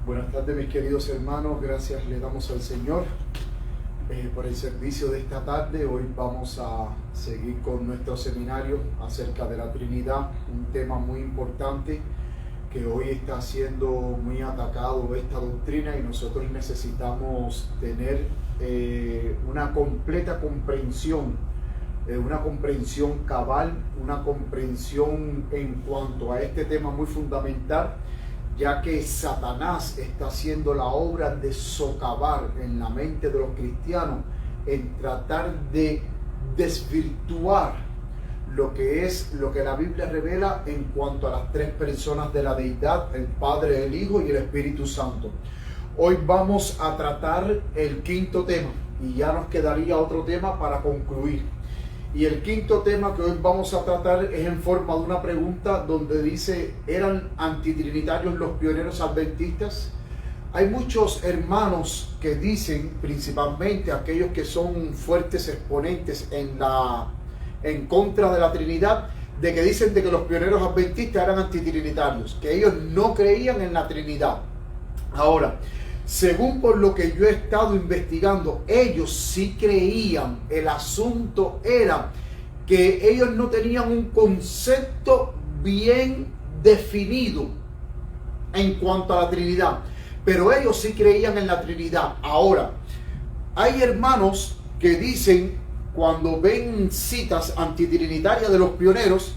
Buenas tardes, mis queridos hermanos. Gracias le damos al Señor por el servicio de esta tarde. Hoy vamos a seguir con nuestro seminario acerca de la Trinidad, un tema muy importante que hoy está siendo muy atacado esta doctrina, y nosotros necesitamos tener una completa comprensión, una comprensión cabal, una comprensión en cuanto a este tema muy fundamental, ya que Satanás está haciendo la obra de socavar en la mente de los cristianos, en tratar de desvirtuar lo que la Biblia revela en cuanto a las tres personas de la deidad: el Padre, el Hijo y el Espíritu Santo. Hoy vamos a tratar el quinto tema y ya nos quedaría otro tema para concluir. Y el quinto tema que hoy vamos a tratar es en forma de una pregunta donde dice: ¿eran antitrinitarios los pioneros adventistas? Hay muchos hermanos que dicen, principalmente aquellos que son fuertes exponentes en contra de la Trinidad, de que dicen de que los pioneros adventistas eran antitrinitarios, que ellos no creían en la Trinidad. Ahora, según por lo que yo he estado investigando, ellos sí creían. El asunto era que ellos no tenían un concepto bien definido en cuanto a la Trinidad, pero ellos sí creían en la Trinidad. Ahora, hay hermanos que dicen, cuando ven citas antitrinitarias de los pioneros,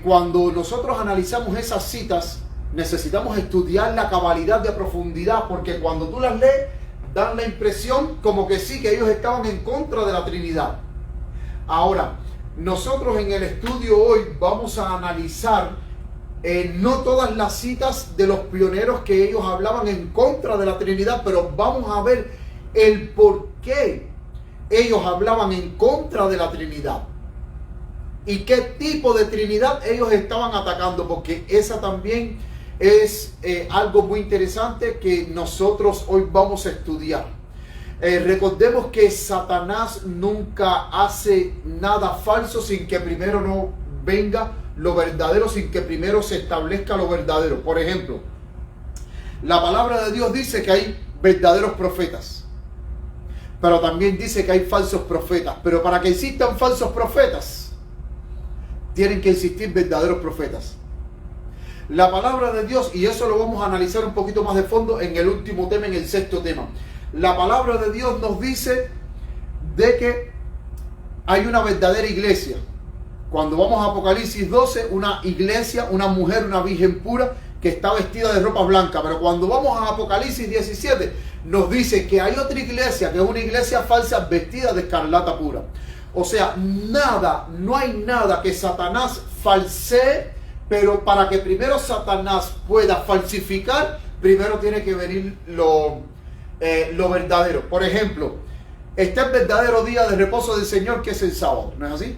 cuando nosotros analizamos esas citas, necesitamos estudiar la cabalidad de profundidad, porque cuando tú las lees, dan la impresión como que sí, que ellos estaban en contra de la Trinidad. Ahora, nosotros en el estudio hoy vamos a analizar no todas las citas de los pioneros que ellos hablaban en contra de la Trinidad, pero vamos a ver el por qué ellos hablaban en contra de la Trinidad y qué tipo de Trinidad ellos estaban atacando, porque esa también es algo muy interesante que nosotros hoy vamos a estudiar. Recordemos que Satanás nunca hace nada falso sin que primero no venga lo verdadero, sin que primero se establezca lo verdadero. Por ejemplo, la palabra de Dios dice que hay verdaderos profetas, pero también dice que hay falsos profetas. Pero para que existan falsos profetas, tienen que existir verdaderos profetas. La palabra de Dios, y eso lo vamos a analizar un poquito más de fondo en el último tema, en el sexto tema. La palabra de Dios nos dice de que hay una verdadera iglesia. Cuando vamos a Apocalipsis 12, una iglesia, una mujer, una virgen pura que está vestida de ropa blanca. Pero cuando vamos a Apocalipsis 17, nos dice que hay otra iglesia, que es una iglesia falsa vestida de escarlata pura. O sea, no hay nada que Satanás falsee. Pero para que primero Satanás pueda falsificar, primero tiene que venir lo verdadero. Por ejemplo, está el verdadero día de reposo del Señor, que es el sábado, ¿no es así?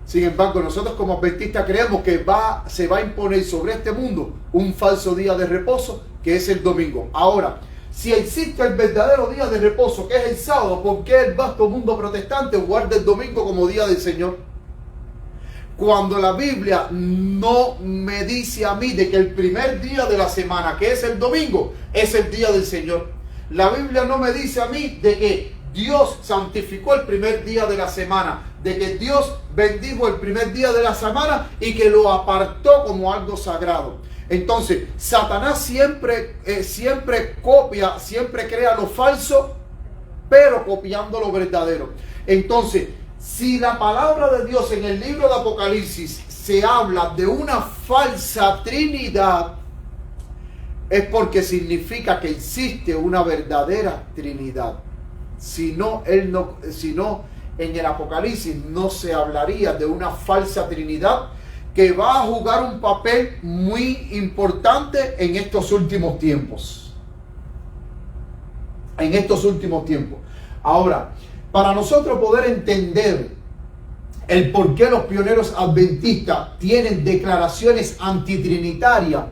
Sin embargo, nosotros como adventistas creemos que se va a imponer sobre este mundo un falso día de reposo, que es el domingo. Ahora, si existe el verdadero día de reposo, que es el sábado, ¿por qué el vasto mundo protestante guarda el domingo como día del Señor? Cuando la Biblia no me dice a mí de que el primer día de la semana, que es el domingo, es el día del Señor. La Biblia no me dice a mí de que Dios santificó el primer día de la semana, de que Dios bendijo el primer día de la semana y que lo apartó como algo sagrado. Entonces, Satanás siempre copia, siempre crea lo falso, pero copiando lo verdadero. Entonces, si la palabra de Dios en el libro de Apocalipsis se habla de una falsa Trinidad, es porque significa que existe una verdadera Trinidad. Si no, en el Apocalipsis no se hablaría de una falsa Trinidad que va a jugar un papel muy importante en estos últimos tiempos. En estos últimos tiempos. Ahora, para nosotros poder entender el por qué los pioneros adventistas tienen declaraciones antitrinitarias,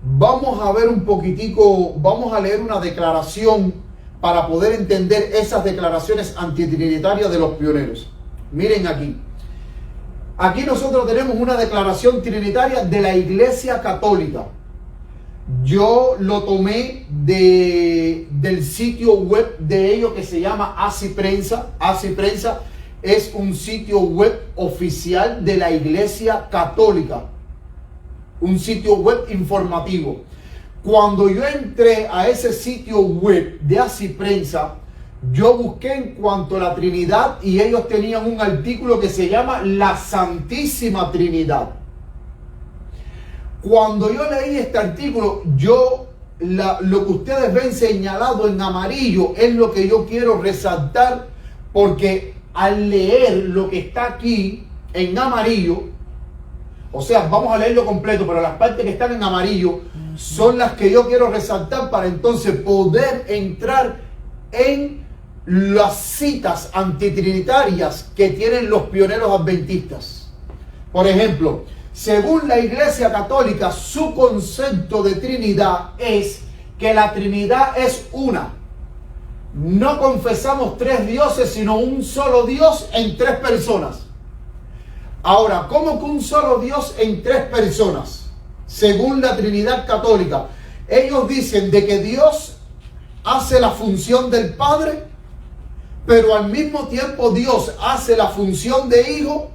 vamos a ver un poquitico, vamos a leer una declaración para poder entender esas declaraciones antitrinitarias de los pioneros. Miren aquí. Aquí nosotros tenemos una declaración trinitaria de la Iglesia Católica. Yo lo tomé del sitio web de ellos que se llama Así Prensa. Así Prensa es un sitio web oficial de la Iglesia Católica. Un sitio web informativo. Cuando yo entré a ese sitio web de Así Prensa, yo busqué en cuanto a la Trinidad y ellos tenían un artículo que se llama La Santísima Trinidad. Cuando yo leí este artículo, lo que ustedes ven señalado en amarillo es lo que yo quiero resaltar, porque al leer lo que está aquí en amarillo, o sea, vamos a leerlo completo, pero las partes que están en amarillo son las que yo quiero resaltar para entonces poder entrar en las citas antitrinitarias que tienen los pioneros adventistas. Por ejemplo, según la Iglesia Católica, su concepto de Trinidad es que la Trinidad es una. No confesamos tres dioses, sino un solo Dios en tres personas. Ahora, ¿cómo que un solo Dios en tres personas? Según la Trinidad Católica, ellos dicen de que Dios hace la función del Padre, pero al mismo tiempo Dios hace la función de Hijo,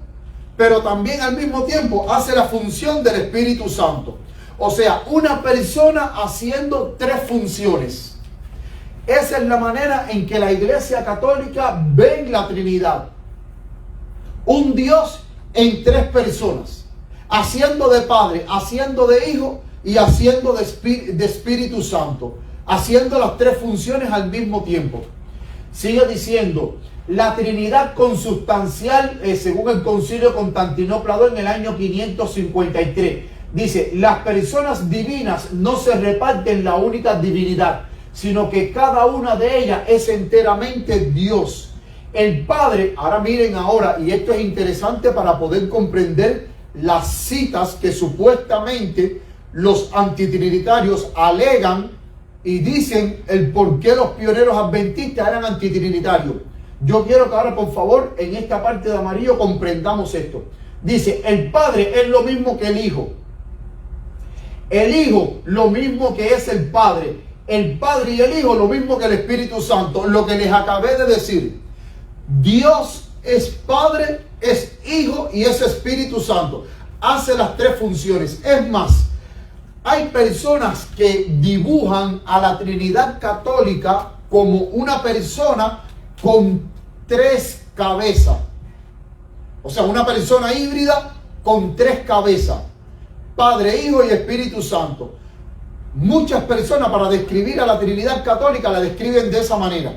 pero también al mismo tiempo hace la función del Espíritu Santo. O sea, una persona haciendo tres funciones. Esa es la manera en que la Iglesia Católica ve la Trinidad. Un Dios en tres personas, haciendo de Padre, haciendo de Hijo y haciendo de Espíritu Santo, haciendo las tres funciones al mismo tiempo. Sigue diciendo, la Trinidad consustancial, según el Concilio Constantinopla II en el año 553, dice, las personas divinas no se reparten la única divinidad, sino que cada una de ellas es enteramente Dios. El Padre, ahora miren ahora, y esto es interesante para poder comprender las citas que supuestamente los antitrinitarios alegan y dicen el por qué los pioneros adventistas eran antitrinitarios. Yo quiero que ahora, por favor, en esta parte de amarillo comprendamos esto. Dice, el Padre es lo mismo que el Hijo. El Hijo, lo mismo que es el Padre. El Padre y el Hijo, lo mismo que el Espíritu Santo. Lo que les acabé de decir. Dios es Padre, es Hijo y es Espíritu Santo. Hace las tres funciones. Es más, hay personas que dibujan a la Trinidad Católica como una persona con tres cabezas. O sea, una persona híbrida con tres cabezas. Padre, Hijo y Espíritu Santo. Muchas personas para describir a la Trinidad Católica la describen de esa manera.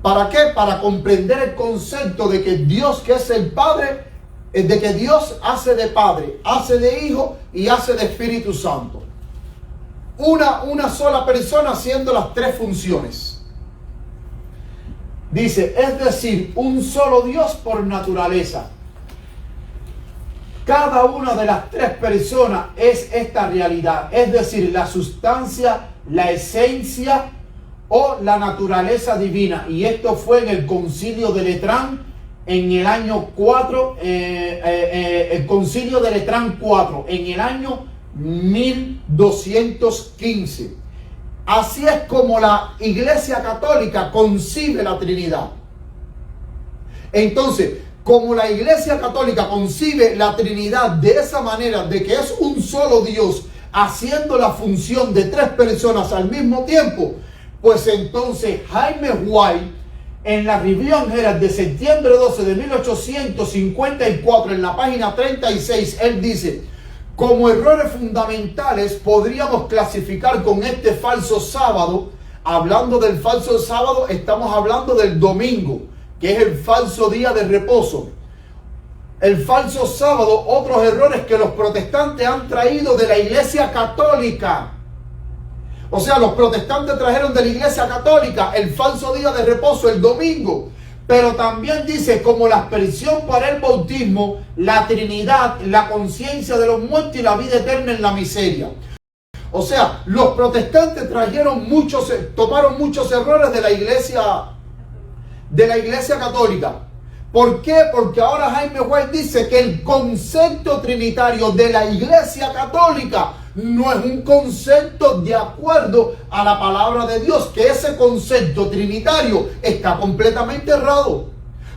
¿Para qué? Para comprender el concepto de que Dios, que es el Padre, de que Dios hace de Padre, hace de Hijo y hace de Espíritu Santo. Una sola persona haciendo las tres funciones. Dice, es decir, un solo Dios por naturaleza. Cada una de las tres personas es esta realidad, es decir, la sustancia, la esencia o la naturaleza divina. Y esto fue en el Concilio de Letrán en el año 4, el Concilio de Letrán 4, en el año 1215. Así es como la Iglesia Católica concibe la Trinidad. Entonces, como la Iglesia Católica concibe la Trinidad de esa manera, de que es un solo Dios haciendo la función de tres personas al mismo tiempo, pues entonces Jaime White, en la Review Herald de septiembre 12 de 1854, en la página 36, él dice, como errores fundamentales podríamos clasificar con este falso sábado. Hablando del falso sábado, estamos hablando del domingo, que es el falso día de reposo. El falso sábado, otros errores que los protestantes han traído de la Iglesia Católica. O sea, los protestantes trajeron de la Iglesia Católica el falso día de reposo, el domingo. Pero también dice, como la aspersión para el bautismo, la Trinidad, la conciencia de los muertos y la vida eterna en la miseria. O sea, los protestantes tomaron muchos errores de la Iglesia Católica. ¿Por qué? Porque ahora Jaime White dice que el concepto trinitario de la Iglesia Católica no es un concepto de acuerdo a la palabra de Dios, que ese concepto trinitario está completamente errado.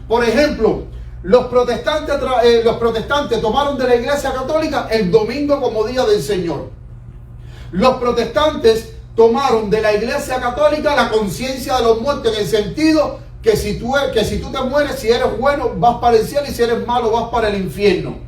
Por ejemplo, los protestantes tomaron de la Iglesia Católica el domingo como día del Señor. Los protestantes tomaron de la Iglesia Católica la conciencia de los muertos, en el sentido que si tú te mueres, si eres bueno, vas para el cielo, y si eres malo, vas para el infierno.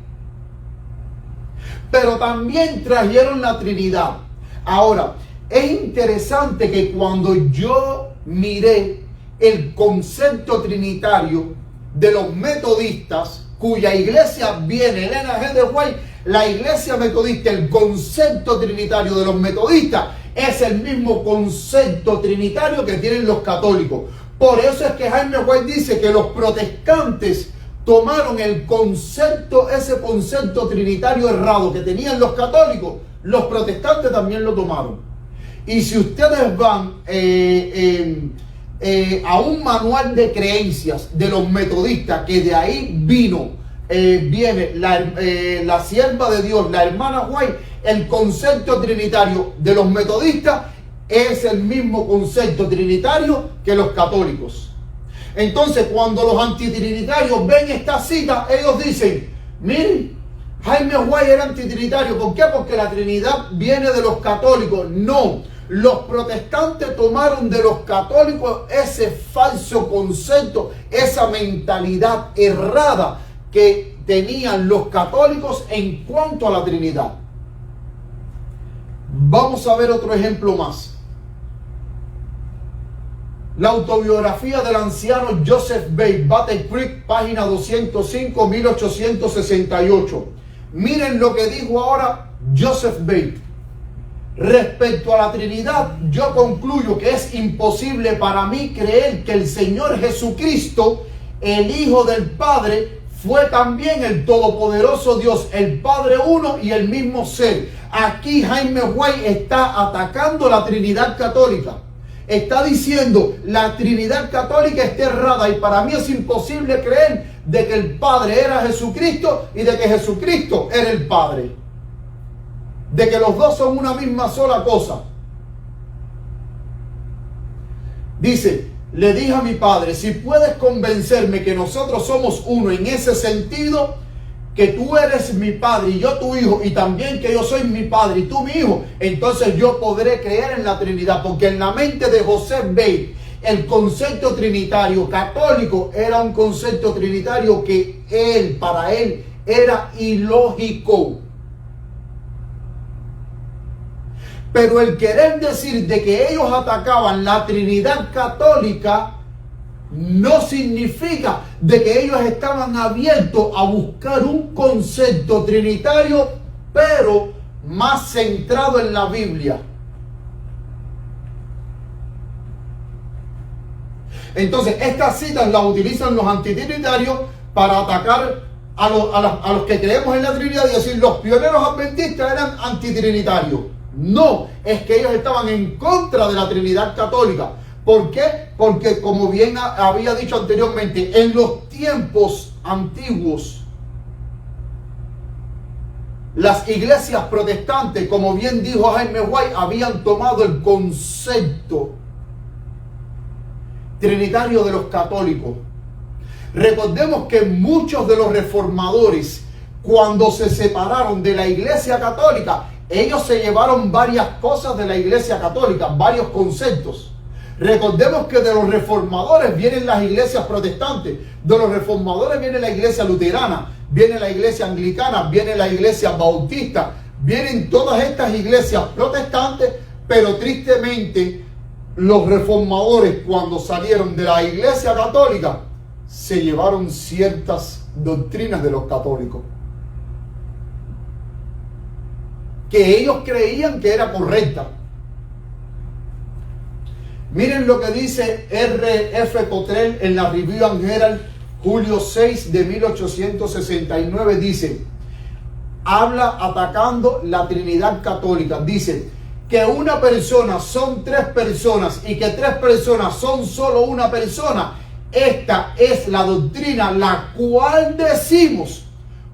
Pero también trajeron la Trinidad. Ahora, es interesante que cuando yo miré el concepto trinitario de los metodistas, cuya iglesia viene, Elena G. de White, la iglesia metodista, el concepto trinitario de los metodistas es el mismo concepto trinitario que tienen los católicos. Por eso es que Jaime White dice que los protestantes tomaron ese concepto trinitario errado que tenían los católicos, los protestantes también lo tomaron. Y si ustedes van a un manual de creencias de los metodistas, que de ahí viene la sierva de Dios, la hermana White, el concepto trinitario de los metodistas es el mismo concepto trinitario que los católicos. Entonces, cuando los antitrinitarios ven esta cita, ellos dicen: miren, Jaime White era antitrinitario. ¿Por qué? Porque la Trinidad viene de los católicos. No, los protestantes tomaron de los católicos ese falso concepto, esa mentalidad errada que tenían los católicos en cuanto a la Trinidad. Vamos a ver otro ejemplo más. La autobiografía del anciano Joseph Bate, Battle Creek, página 205, 1868. Miren lo que dijo ahora Joseph Bate. Respecto a la Trinidad, yo concluyo que es imposible para mí creer que el Señor Jesucristo, el Hijo del Padre, fue también el todopoderoso Dios, el Padre uno y el mismo ser. Aquí Jaime White está atacando la Trinidad católica. Está diciendo: la Trinidad católica está errada, y para mí es imposible creer de que el Padre era Jesucristo y de que Jesucristo era el Padre. De que los dos son una misma sola cosa. Dice: le dije a mi padre, si puedes convencerme que nosotros somos uno en ese sentido, que tú eres mi padre y yo tu hijo, y también que yo soy mi padre y tú mi hijo, entonces yo podré creer en la Trinidad. Porque en la mente de José Bate, el concepto trinitario católico era un concepto trinitario que para él era ilógico. Pero el querer decir de que ellos atacaban la Trinidad católica no significa de que ellos estaban abiertos a buscar un concepto trinitario, pero más centrado en la Biblia. Entonces, estas citas las utilizan los antitrinitarios para atacar a los que creemos en la Trinidad y decir: los pioneros adventistas eran antitrinitarios. No, es que ellos estaban en contra de la Trinidad católica. ¿Por qué? Porque, como bien había dicho anteriormente, en los tiempos antiguos, las iglesias protestantes, como bien dijo Jaime White, habían tomado el concepto trinitario de los católicos. Recordemos que muchos de los reformadores, cuando se separaron de la iglesia católica, ellos se llevaron varias cosas de la iglesia católica, varios conceptos. Recordemos que de los reformadores vienen las iglesias protestantes, de los reformadores viene la iglesia luterana, viene la iglesia anglicana, viene la iglesia bautista, vienen todas estas iglesias protestantes, pero tristemente los reformadores, cuando salieron de la iglesia católica, se llevaron ciertas doctrinas de los católicos que ellos creían que era correcta. Miren lo que dice R.F. Cottrell en la Review and Herald, julio 6 de 1869. Dice, habla atacando la Trinidad católica. Dice que una persona son tres personas y que tres personas son solo una persona esta es la doctrina la cual decimos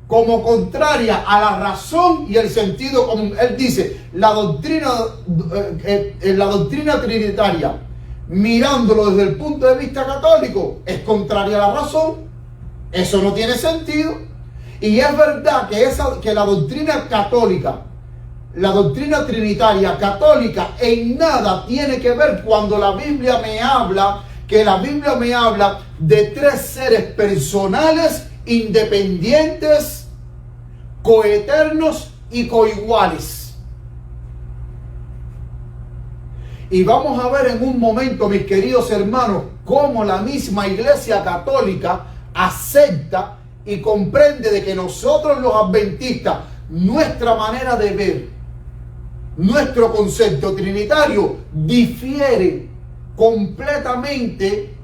como contraria a la razón y el sentido común. Él dice, la doctrina trinitaria, mirándolo desde el punto de vista católico, es contraria a la razón. Eso no tiene sentido. Y es verdad que la doctrina católica, la doctrina trinitaria católica, en nada tiene que ver cuando la Biblia me habla, que la Biblia me habla de tres seres personales, independientes, coeternos y coiguales. Y vamos a ver en un momento, mis queridos hermanos, cómo la misma Iglesia Católica acepta y comprende de que nosotros los adventistas, nuestra manera de ver, nuestro concepto trinitario difiere completamente,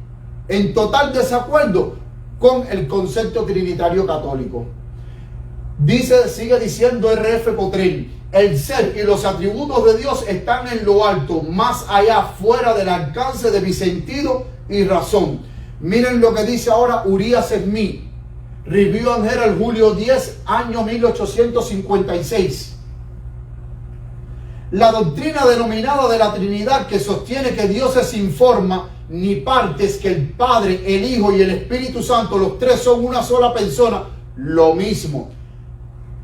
en total desacuerdo con el concepto trinitario católico. Sigue diciendo R.F. Cottrell, el ser y los atributos de Dios están en lo alto, más allá, fuera del alcance de mi sentido y razón. Miren lo que dice ahora Uriah Smith, Review and Herald, julio 10, año 1856. La doctrina denominada de la Trinidad, que sostiene que Dios es sin forma ni partes, que el Padre, el Hijo y el Espíritu Santo, los tres son una sola persona, lo mismo.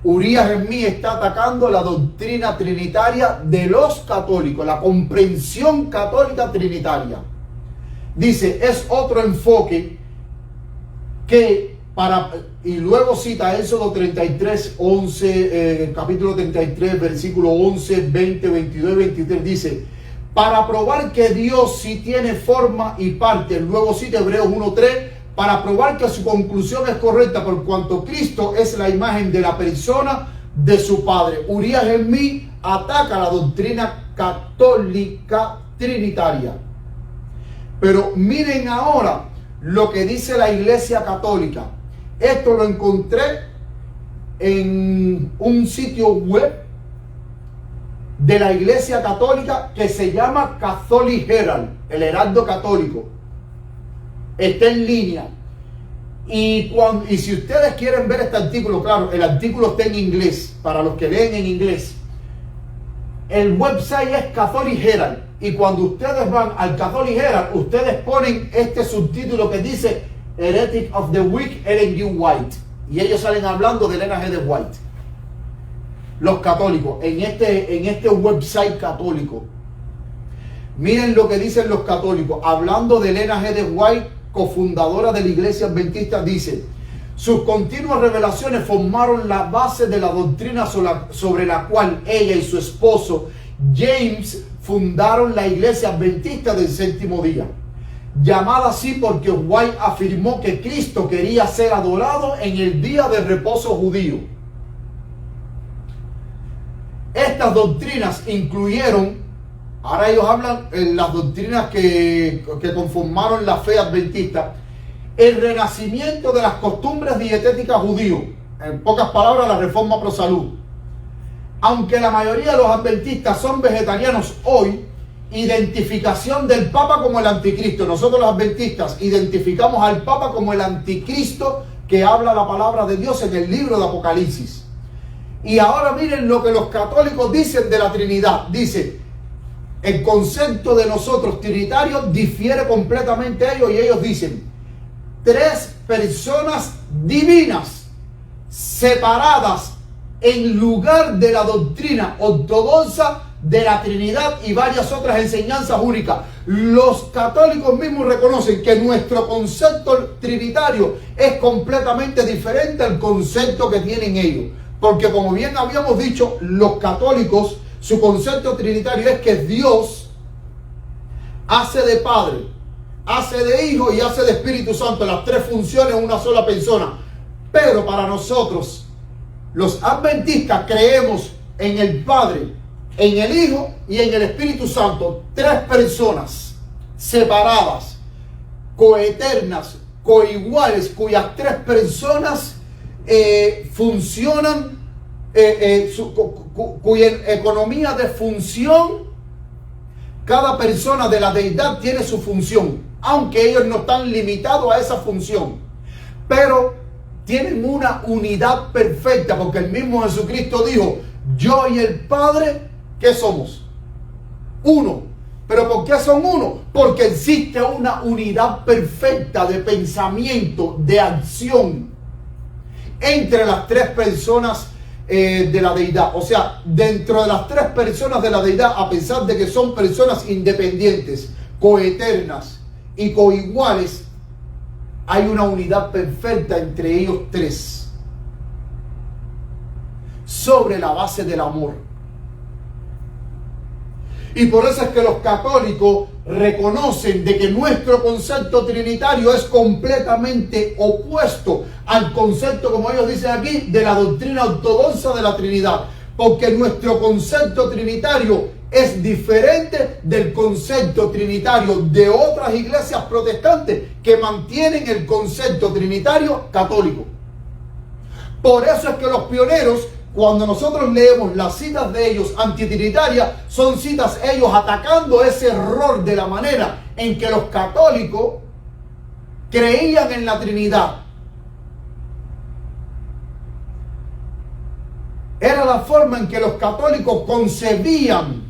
Uriah Smith está atacando la doctrina trinitaria de los católicos, la comprensión católica trinitaria. Dice, es otro enfoque y luego cita Éxodo 33, 11, capítulo 33, versículo 11, 20, 22 y 23, dice, para probar que Dios sí tiene forma y parte. Luego cita Hebreos 1:3, para probar que su conclusión es correcta, por cuanto Cristo es la imagen de la persona de su Padre. Uriah Smith ataca la doctrina católica trinitaria. Pero miren ahora lo que dice la Iglesia Católica. Esto lo encontré en un sitio web de la Iglesia Católica que se llama Catholic Herald, el Heraldo Católico. Está en línea. Y si ustedes quieren ver este artículo, claro, el artículo está en inglés, para los que leen en inglés. El website es Catholic Herald. Y cuando ustedes van al Catholic Herald, ustedes ponen este subtítulo que dice Heretic of the Week, Ellen G. White. Y ellos salen hablando de Elena G. de White. Los católicos, en este website católico. Miren lo que dicen los católicos. Hablando de Elena G. de White, cofundadora de la Iglesia Adventista, dice: sus continuas revelaciones formaron la base de la doctrina sobre la cual ella y su esposo James fundaron la Iglesia Adventista del Séptimo Día, llamada así porque White afirmó que Cristo quería ser adorado en el día de reposo judío. Estas doctrinas incluyeron, ahora ellos hablan en las doctrinas que conformaron la fe adventista, el renacimiento de las costumbres dietéticas judíos, en pocas palabras, la reforma pro salud. Aunque la mayoría de los adventistas son vegetarianos hoy, identificación del Papa como el anticristo. Nosotros los adventistas identificamos al Papa como el anticristo que habla la palabra de Dios en el libro de Apocalipsis. Y ahora miren lo que los católicos dicen de la Trinidad. Dice: el concepto de nosotros trinitarios difiere completamente de ellos, y ellos dicen: tres personas divinas separadas en lugar de la doctrina ortodoxa de la Trinidad y varias otras enseñanzas únicas. Los católicos mismos reconocen que nuestro concepto trinitario es completamente diferente al concepto que tienen ellos. Porque, como bien habíamos dicho, los católicos, su concepto trinitario es que Dios hace de Padre, hace de Hijo y hace de Espíritu Santo, las tres funciones en una sola persona. Pero para nosotros, los adventistas, creemos en el Padre, en el Hijo y en el Espíritu Santo, tres personas separadas, coeternas, coiguales, cuyas tres personas funcionan, cuya economía de función, cada persona de la deidad tiene su función. aunque ellos no están limitados a esa función, pero tienen una unidad perfecta, porque el mismo Jesucristo dijo: yo y el Padre, ¿qué somos? Uno. ¿Pero por qué son uno? Porque existe una unidad perfecta de pensamiento, de acción entre las tres personas de la deidad. O sea, dentro de las tres personas de la deidad, a pesar de que son personas independientes, coeternas y coiguales, hay una unidad perfecta entre ellos tres, sobre la base del amor. Y por eso es que los católicos reconocen de que nuestro concepto trinitario es completamente opuesto al concepto, como ellos dicen aquí, de la doctrina ortodoxa de la Trinidad. Porque nuestro concepto trinitario es diferente del concepto trinitario de otras iglesias protestantes que mantienen el concepto trinitario católico. Por eso es que los pioneros, cuando nosotros leemos las citas de ellos antitrinitarias, son citas ellos atacando ese error de la manera en que los católicos creían en la Trinidad. Era la forma en que los católicos concebían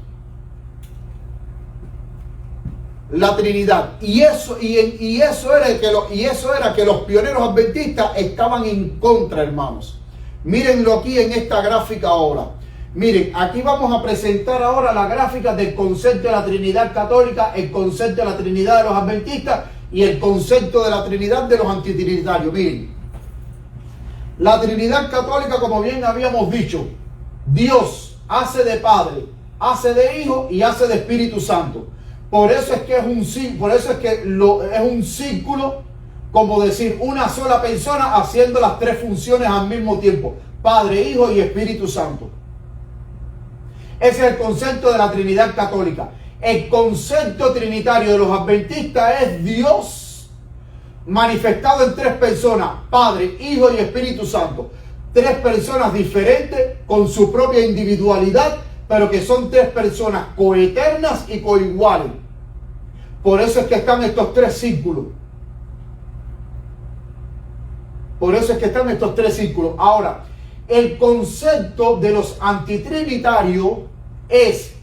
la Trinidad. Y eso era que los pioneros adventistas estaban en contra, hermanos. Mírenlo aquí en esta gráfica ahora. Miren, aquí vamos a presentar ahora la gráfica del concepto de la Trinidad católica, el concepto de la Trinidad de los adventistas y el concepto de la Trinidad de los antitrinitarios. Miren, la Trinidad católica, como bien habíamos dicho, Dios hace de Padre, hace de Hijo y hace de Espíritu Santo. Por eso es que es un círculo, como decir, una sola persona haciendo las tres funciones al mismo tiempo: Padre, Hijo y Espíritu Santo. Ese es el concepto de la Trinidad católica. El concepto trinitario de los adventistas es Dios manifestado en tres personas: Padre, Hijo y Espíritu Santo. Tres personas diferentes con su propia individualidad, pero que son tres personas coeternas y coiguales. Por eso es que están estos tres círculos. Por eso es que están estos tres círculos. Ahora, el concepto de los antitrinitarios es: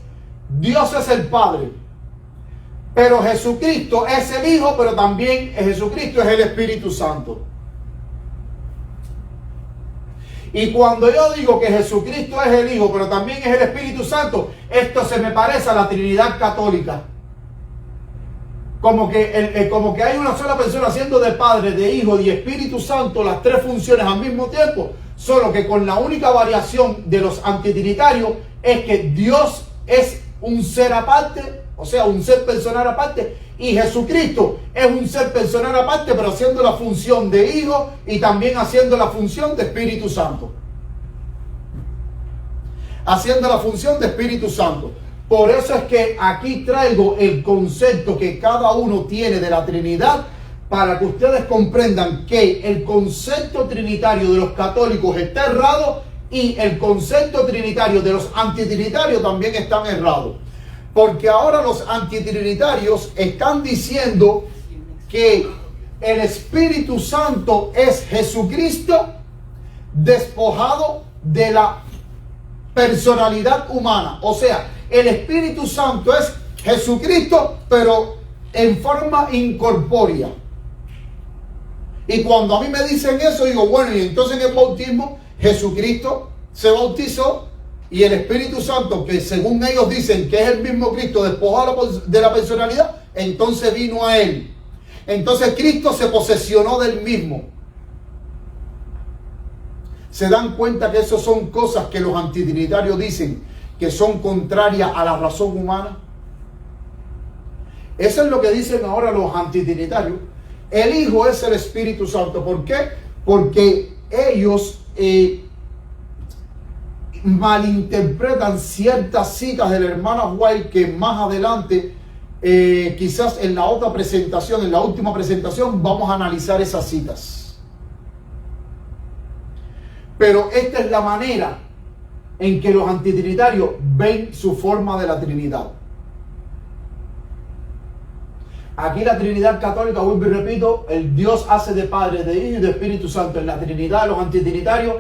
Dios es el Padre, pero Jesucristo es el Hijo, pero también Jesucristo es el Espíritu Santo. Y cuando yo digo que Jesucristo es el Hijo, pero también es el Espíritu Santo, esto se me parece a la Trinidad católica. Como que hay una sola persona haciendo de Padre, de Hijo y Espíritu Santo las tres funciones al mismo tiempo, solo que con la única variación de los antitrinitarios es que Dios es un ser aparte, o sea, un ser personal aparte, y Jesucristo es un ser personal aparte, pero haciendo la función de Hijo y también haciendo la función de Espíritu Santo. Haciendo la función de Espíritu Santo. Por eso es que aquí traigo el concepto que cada uno tiene de la Trinidad, para que ustedes comprendan que el concepto trinitario de los católicos está errado y el concepto trinitario de los antitrinitarios también están errados. Porque ahora los antitrinitarios están diciendo que el Espíritu Santo es Jesucristo despojado de la personalidad humana. O sea, el Espíritu Santo es Jesucristo, pero en forma incorpórea. Y cuando a mí me dicen eso, digo, bueno, y entonces en el bautismo Jesucristo se bautizó y el Espíritu Santo, que según ellos dicen que es el mismo Cristo despojado de la personalidad, entonces vino a él. Entonces Cristo se posesionó del mismo. ¿Se dan cuenta que eso son cosas que los antitrinitarios dicen que son contrarias a la razón humana? Eso es lo que dicen ahora los antitrinitarios. El Hijo es el Espíritu Santo. ¿Por qué? Porque ellos malinterpretan ciertas citas de la hermana White, que más adelante, quizás en la otra presentación, en la última presentación, vamos a analizar esas citas. Pero esta es la manera en que los antitrinitarios ven su forma de la Trinidad. Aquí la Trinidad católica, vuelvo y repito, el Dios hace de Padre, de Hijo y de Espíritu Santo. En la Trinidad, los antitrinitarios,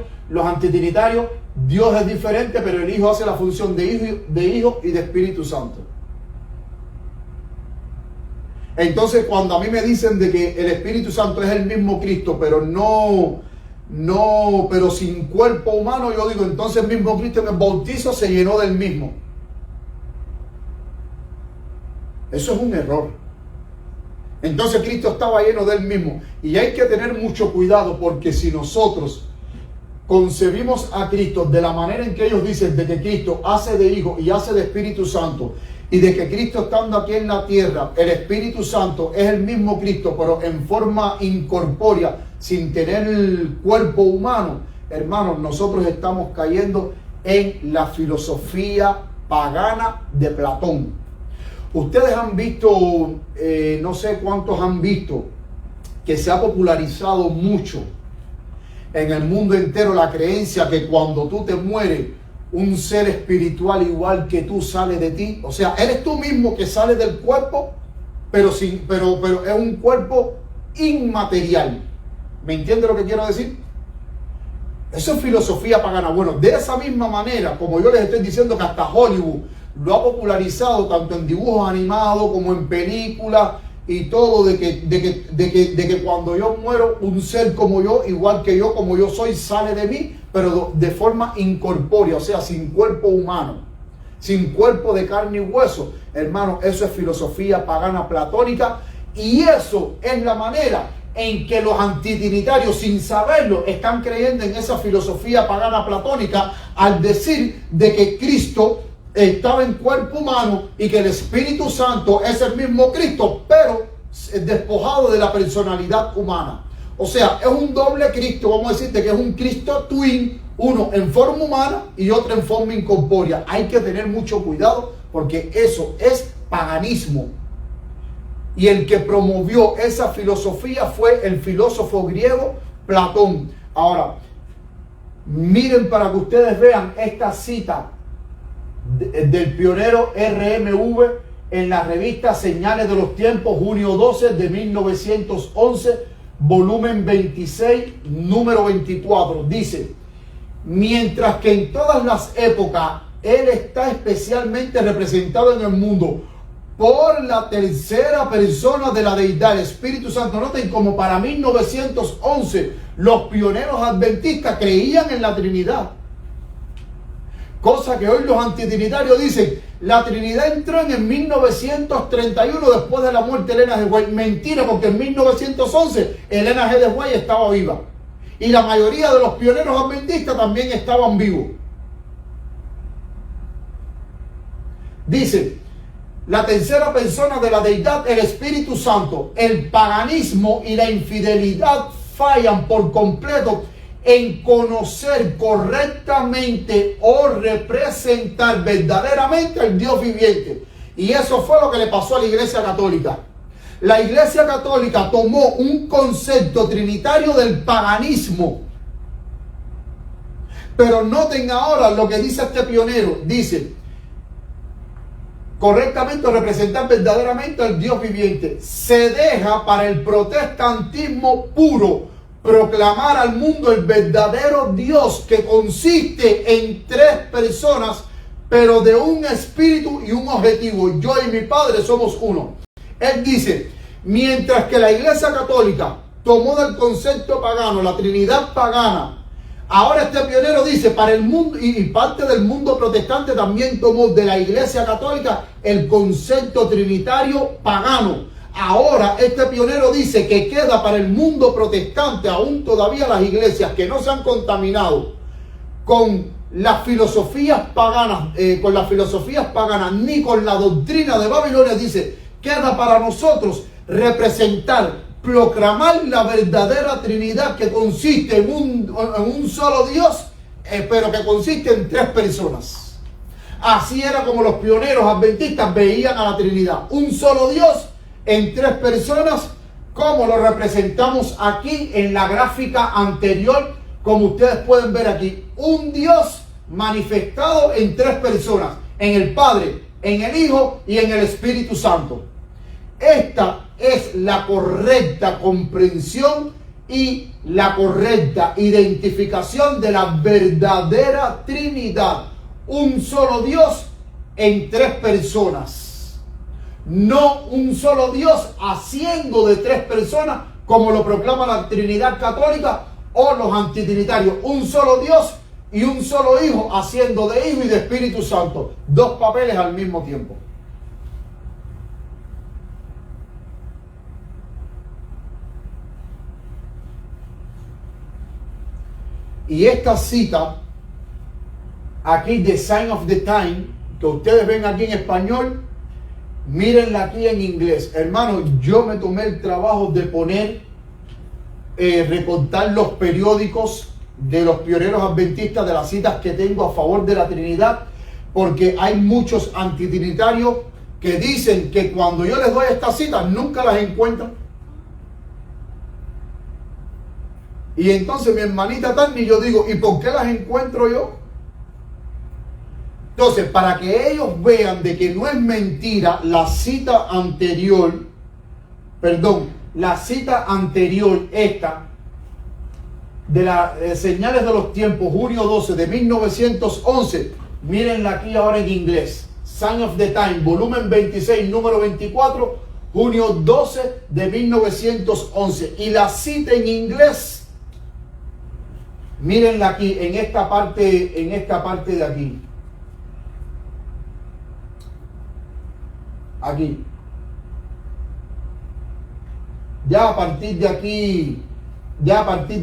Dios es diferente, pero el Hijo hace la función de Hijo y de Espíritu Santo. Entonces, cuando a mí me dicen de que el Espíritu Santo es el mismo Cristo, pero pero sin cuerpo humano, yo digo, entonces el mismo Cristo en el bautizo se llenó del mismo. Eso es un error. Entonces Cristo estaba lleno del mismo. Y hay que tener mucho cuidado, porque si nosotros concebimos a Cristo de la manera en que ellos dicen de que Cristo hace de Hijo y hace de Espíritu Santo, y de que Cristo estando aquí en la tierra, el Espíritu Santo es el mismo Cristo, pero en forma incorpórea, sin tener el cuerpo humano, hermanos, nosotros estamos cayendo en la filosofía pagana de Platón. Ustedes han visto, no sé cuántos han visto, que se ha popularizado mucho en el mundo entero la creencia que cuando tú te mueres, un ser espiritual igual que tú sale de ti. O sea, eres tú mismo que sale del cuerpo, pero es un cuerpo inmaterial. ¿Me entiende lo que quiero decir? Eso es filosofía pagana. Bueno, de esa misma manera, como yo les estoy diciendo que hasta Hollywood lo ha popularizado tanto en dibujos animados como en películas y todo, de que cuando yo muero, un ser como yo, igual que yo, como yo soy, sale de mí, pero de forma incorpórea, o sea, sin cuerpo humano, sin cuerpo de carne y hueso. Hermano, eso es filosofía pagana platónica, y eso es la manera en que los antitrinitarios, sin saberlo, están creyendo en esa filosofía pagana platónica al decir de que Cristo estaba en cuerpo humano y que el Espíritu Santo es el mismo Cristo, pero despojado de la personalidad humana. O sea, es un doble Cristo, vamos a decirte que es un Cristo twin, uno en forma humana y otro en forma incorpórea. Hay que tener mucho cuidado, porque eso es paganismo. Y el que promovió esa filosofía fue el filósofo griego Platón. Ahora, miren para que ustedes vean esta cita del pionero RMV en la revista Señales de los Tiempos, junio 12 de 1911, volumen 26, número 24. Dice: mientras que en todas las épocas Él está especialmente representado en el mundo por la tercera persona de la deidad, el Espíritu Santo. Noten como para 1911 los pioneros adventistas creían en la Trinidad. Cosa que hoy los antitrinitarios dicen, la Trinidad entró en el 1931 después de la muerte de Elena G. White. Mentira, porque en 1911 Elena G. de White estaba viva. Y la mayoría de los pioneros adventistas también estaban vivos. Dice: la tercera persona de la deidad, el Espíritu Santo. El paganismo y la infidelidad fallan por completo en conocer correctamente o representar verdaderamente al Dios viviente. Y eso fue lo que le pasó a la Iglesia Católica. La Iglesia Católica tomó un concepto trinitario del paganismo. Pero noten ahora lo que dice este pionero. Dice: correctamente o representar verdaderamente al Dios viviente. Se deja para el protestantismo puro proclamar al mundo el verdadero Dios, que consiste en tres personas, pero de un espíritu y un objetivo. Yo y mi Padre somos uno. Él dice: mientras que la Iglesia Católica tomó del concepto pagano, la Trinidad pagana, ahora este pionero dice, para el mundo, y parte del mundo protestante también tomó de la Iglesia Católica el concepto trinitario pagano. Ahora este pionero dice que queda para el mundo protestante, aún todavía las iglesias que no se han contaminado con las filosofías paganas, ni con la doctrina de Babilonia, dice, queda para nosotros representar, proclamar la verdadera Trinidad, que consiste en un solo Dios, pero que consiste en tres personas. Así era como los pioneros adventistas veían a la Trinidad: un solo Dios en tres personas, como lo representamos aquí en la gráfica anterior, como ustedes pueden ver aquí. Un Dios manifestado en tres personas: en el Padre, en el Hijo y en el Espíritu Santo. Esta es la correcta comprensión y la correcta identificación de la verdadera Trinidad. Un solo Dios en tres personas. No un solo Dios haciendo de tres personas, como lo proclama la Trinidad católica o los antitrinitarios. Un solo Dios y un solo Hijo haciendo de Hijo y de Espíritu Santo. Dos papeles al mismo tiempo. Y esta cita, aquí, The Sign of the Time, que ustedes ven aquí en español, mírenla aquí en inglés. Hermano, yo me tomé el trabajo de poner, recortar los periódicos de los pioneros adventistas, de las citas que tengo a favor de la Trinidad, porque hay muchos antitrinitarios que dicen que cuando yo les doy estas citas nunca las encuentran. Y entonces mi hermanita Tani, yo digo, ¿y por qué las encuentro yo? Entonces, para que ellos vean de que no es mentira la cita anterior, esta, de las señales de los tiempos, junio 12 de 1911, mírenla aquí ahora en inglés, Sign of the Time, volumen 26, número 24, junio 12 de 1911, y la cita en inglés, mírenla aquí, en esta parte de aquí. Aquí. Ya a partir de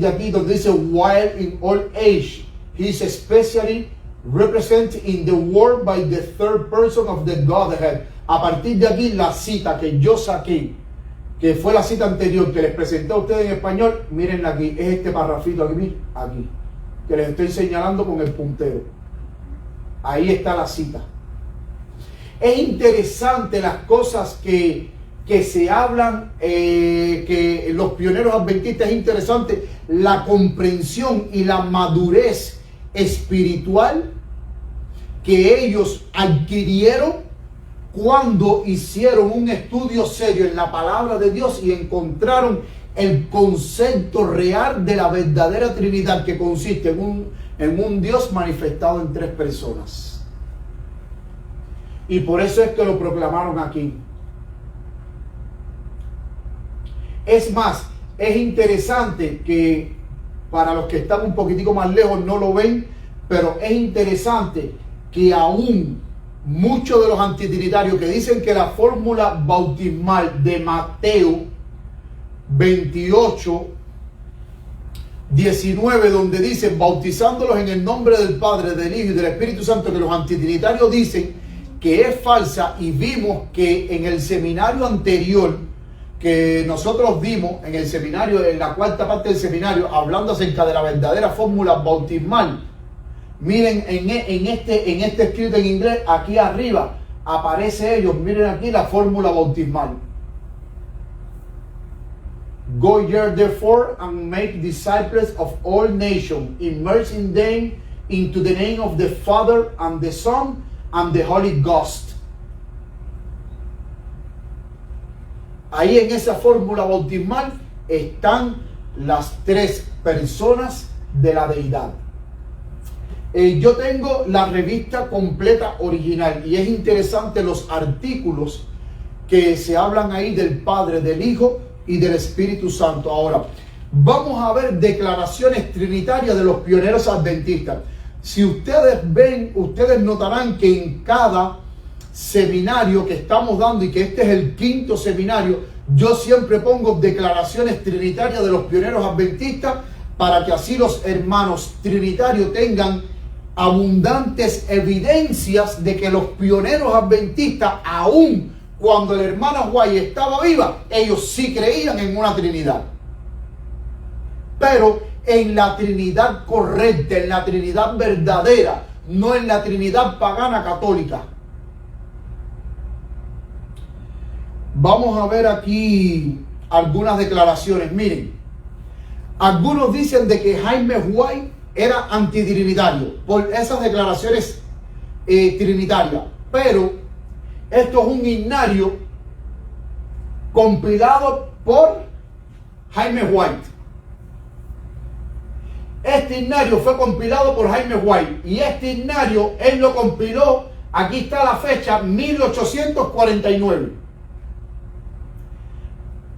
aquí donde dice, while in old age, he is especially represented in the world by the third person of the Godhead. A partir de aquí, la cita que yo saqué, que fue la cita anterior que les presenté a ustedes en español, mírenla aquí, es este parrafito aquí, que les estoy señalando con el puntero. Ahí está la cita. Es interesante las cosas que se hablan, que los pioneros adventistas, es interesante la comprensión y la madurez espiritual que ellos adquirieron cuando hicieron un estudio serio en la palabra de Dios y encontraron el concepto real de la verdadera Trinidad, que consiste en un Dios manifestado en tres personas. Y por eso es que lo proclamaron aquí. Es más, es interesante que para los que están un poquitico más lejos no lo ven, pero es interesante que aún muchos de los antitrinitarios que dicen que la fórmula bautismal de Mateo 28, 19, donde dice bautizándolos en el nombre del Padre, del Hijo y del Espíritu Santo, que los antitrinitarios dicen que es falsa, y vimos que en el seminario anterior que nosotros vimos, en el seminario, en la cuarta parte del seminario, hablando acerca de la verdadera fórmula bautismal, miren en este escrito en inglés, aquí arriba aparece ellos, miren aquí la fórmula bautismal. Go ye therefore and make disciples of all nations, immersing them into the name of the Father and the Son and the Holy Ghost. Ahí en esa fórmula bautismal están las tres personas de la deidad. Yo tengo la revista completa original y es interesante los artículos que se hablan ahí del Padre, del Hijo y del Espíritu Santo. Ahora, vamos a ver declaraciones trinitarias de los pioneros adventistas. Si ustedes ven, ustedes notarán que en cada seminario que estamos dando, y que este es el quinto seminario, yo siempre pongo declaraciones trinitarias de los pioneros adventistas, para que así los hermanos trinitarios tengan abundantes evidencias de que los pioneros adventistas, aún cuando la hermana White estaba viva, ellos sí creían en una Trinidad, pero en la Trinidad correcta, en la Trinidad verdadera, no en la Trinidad pagana católica. Vamos a ver aquí algunas declaraciones. Miren, algunos dicen de que Jaime White era antitrinitario por esas declaraciones trinitarias, pero esto es un himnario compilado por Jaime White. Este himnario fue compilado por Jaime White y este himnario él lo compiló, aquí está la fecha, 1849.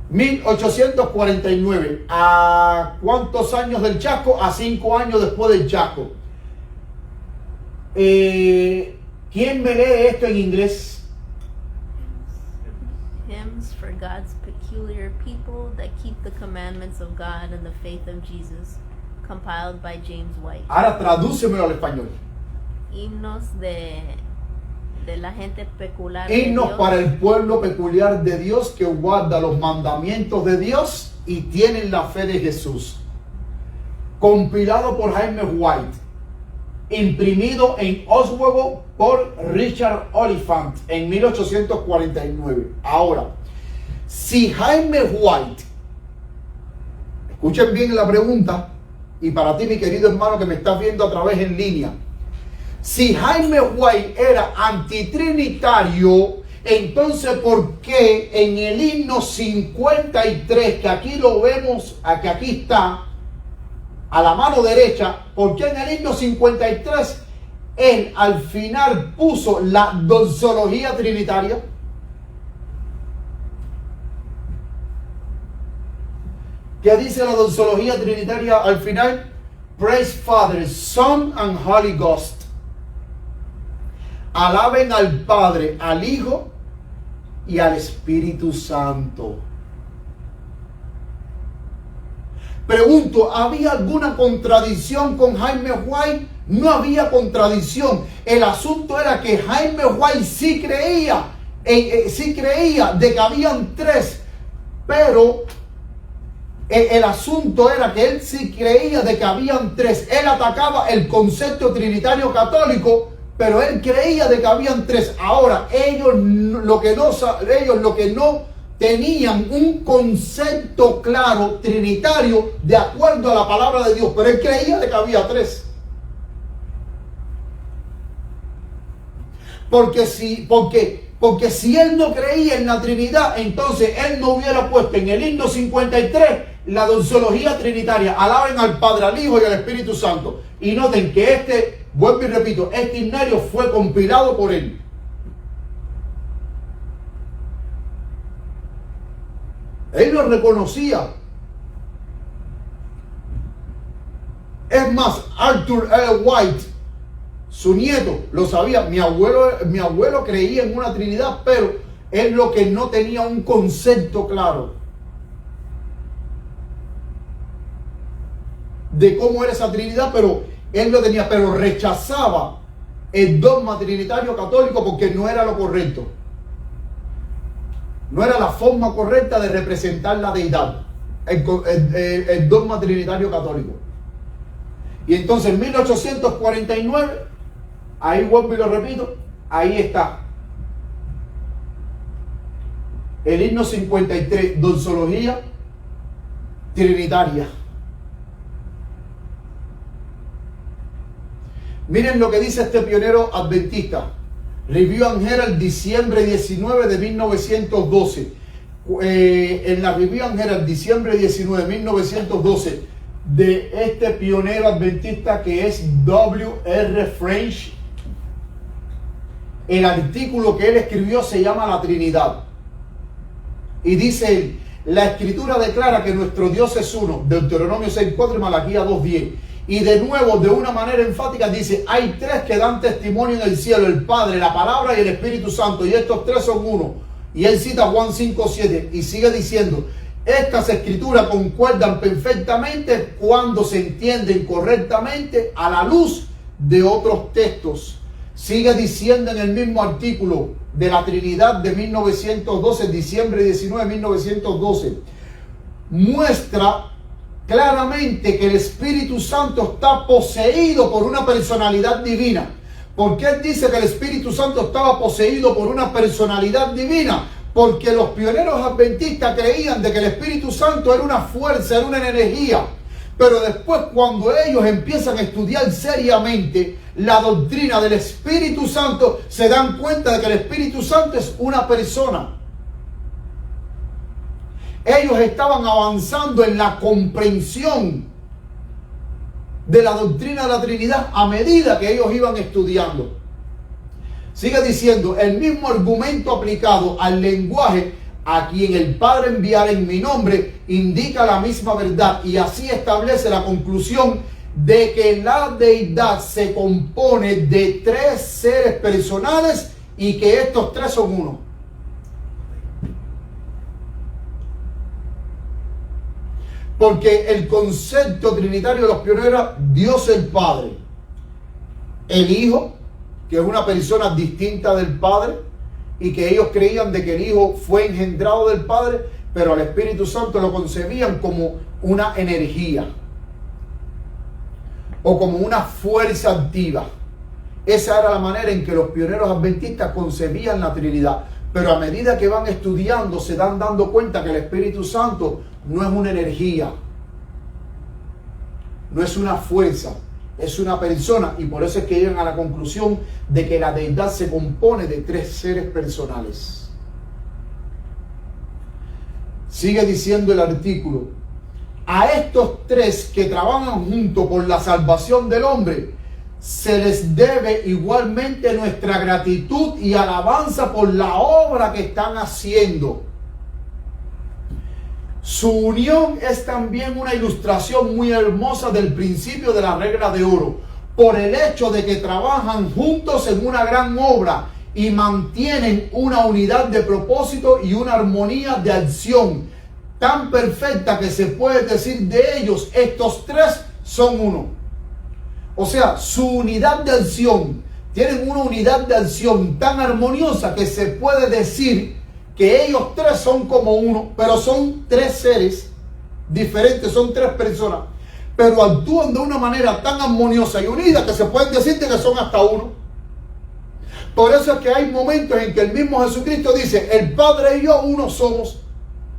1849. ¿A cuántos años del chasco? A 5 años después del chasco. ¿Quién me lee esto en inglés? Hymns for God's peculiar people that keep the commandments of God and the faith of Jesus, compiled by James White. Ahora tradúcemelo al español. Himnos de la gente peculiar. Himnos para el pueblo peculiar de Dios que guarda los mandamientos de Dios y tienen la fe de Jesús. Compilado por Jaime White. Imprimido en Oswego por Richard Oliphant en 1849. Ahora, si Jaime White, escuchen bien la pregunta, y para ti, mi querido hermano que me estás viendo a través en línea, si Jaime White era antitrinitario, entonces ¿por qué en el himno 53, que aquí lo vemos, que aquí está, a la mano derecha, ¿por qué en el himno 53 él al final puso la doxología trinitaria? ¿Qué dice la doxología trinitaria al final? Praise Father, Son and Holy Ghost. Alaben al Padre, al Hijo y al Espíritu Santo. Pregunto, ¿había alguna contradicción con Jaime White? No había contradicción. El asunto era que Jaime White sí creía de que habían 3, pero el asunto era que él sí creía de que habían 3. Él atacaba el concepto trinitario católico, pero él creía de que habían 3. Ahora, ellos lo que no tenían un concepto claro trinitario de acuerdo a la palabra de Dios, pero él creía de que había 3. Porque si él no creía en la Trinidad, entonces él no hubiera puesto en el himno 53 la doxología trinitaria. Alaben al Padre, al Hijo y al Espíritu Santo. Y noten que vuelvo y repito, este himnario fue compilado por él. Él lo reconocía. Es más, Arthur L. White, su nieto, lo sabía. Mi abuelo creía en una Trinidad, pero él lo que no tenía un concepto claro de cómo era esa Trinidad, pero él lo tenía, pero rechazaba el dogma trinitario católico porque no era lo correcto. No era la forma correcta de representar la deidad, el dogma trinitario católico. Y entonces en 1849, ahí vuelvo y lo repito, ahí está el himno 53, doxología trinitaria. Miren lo que dice este pionero adventista. Review and Herald, diciembre 19 de 1912. En la Review and Herald, diciembre 19 de 1912, de este pionero adventista que es W.R. French. El artículo que él escribió se llama La Trinidad. Y dice él, la Escritura declara que nuestro Dios es uno, Deuteronomio 6.4 y Malaquías 2.10. Y de nuevo, de una manera enfática, dice, hay 3 que dan testimonio en el cielo, el Padre, la Palabra y el Espíritu Santo, y estos 3 son uno. Y él cita Juan 5.7 y sigue diciendo, estas escrituras concuerdan perfectamente cuando se entienden correctamente a la luz de otros textos. Sigue diciendo en el mismo artículo de la Trinidad de 1912, diciembre 19 de 1912, muestra claramente que el Espíritu Santo está poseído por una personalidad divina. ¿Por qué él dice que el Espíritu Santo estaba poseído por una personalidad divina? Porque los pioneros adventistas creían de que el Espíritu Santo era una fuerza, era una energía. Pero después, cuando ellos empiezan a estudiar seriamente la doctrina del Espíritu Santo, se dan cuenta de que el Espíritu Santo es una persona. ellos estaban avanzando en la comprensión de la doctrina de la Trinidad a medida que ellos iban estudiando. Sigue diciendo, el mismo argumento aplicado al lenguaje a quien el Padre enviara en mi nombre indica la misma verdad y así establece la conclusión de que la deidad se compone de 3 seres personales y que estos 3 son uno. Porque el concepto trinitario de los pioneros era Dios el Padre, el Hijo, que es una persona distinta del Padre, y que ellos creían de que el Hijo fue engendrado del Padre, pero al Espíritu Santo lo concebían como una energía o como una fuerza activa. Esa era la manera en que los pioneros adventistas concebían la Trinidad. Pero a medida que van estudiando se dan dando cuenta que el Espíritu Santo no es una energía, no es una fuerza, es una persona, y por eso es que llegan a la conclusión de que la deidad se compone de 3 seres personales. Sigue diciendo el artículo, a estos 3 que trabajan juntos por la salvación del hombre, se les debe igualmente nuestra gratitud y alabanza por la obra que están haciendo. Su unión es también una ilustración muy hermosa del principio de la regla de oro, por el hecho de que trabajan juntos en una gran obra y mantienen una unidad de propósito y una armonía de acción tan perfecta que se puede decir de ellos, estos 3 son uno. O sea, su unidad de acción, tienen una unidad de acción tan armoniosa que se puede decir que ellos 3 son como uno, pero son 3 seres diferentes, son 3 personas, pero actúan de una manera tan armoniosa y unida que se pueden decir que son hasta uno. Por eso es que hay momentos en que el mismo Jesucristo dice, el Padre y yo uno somos.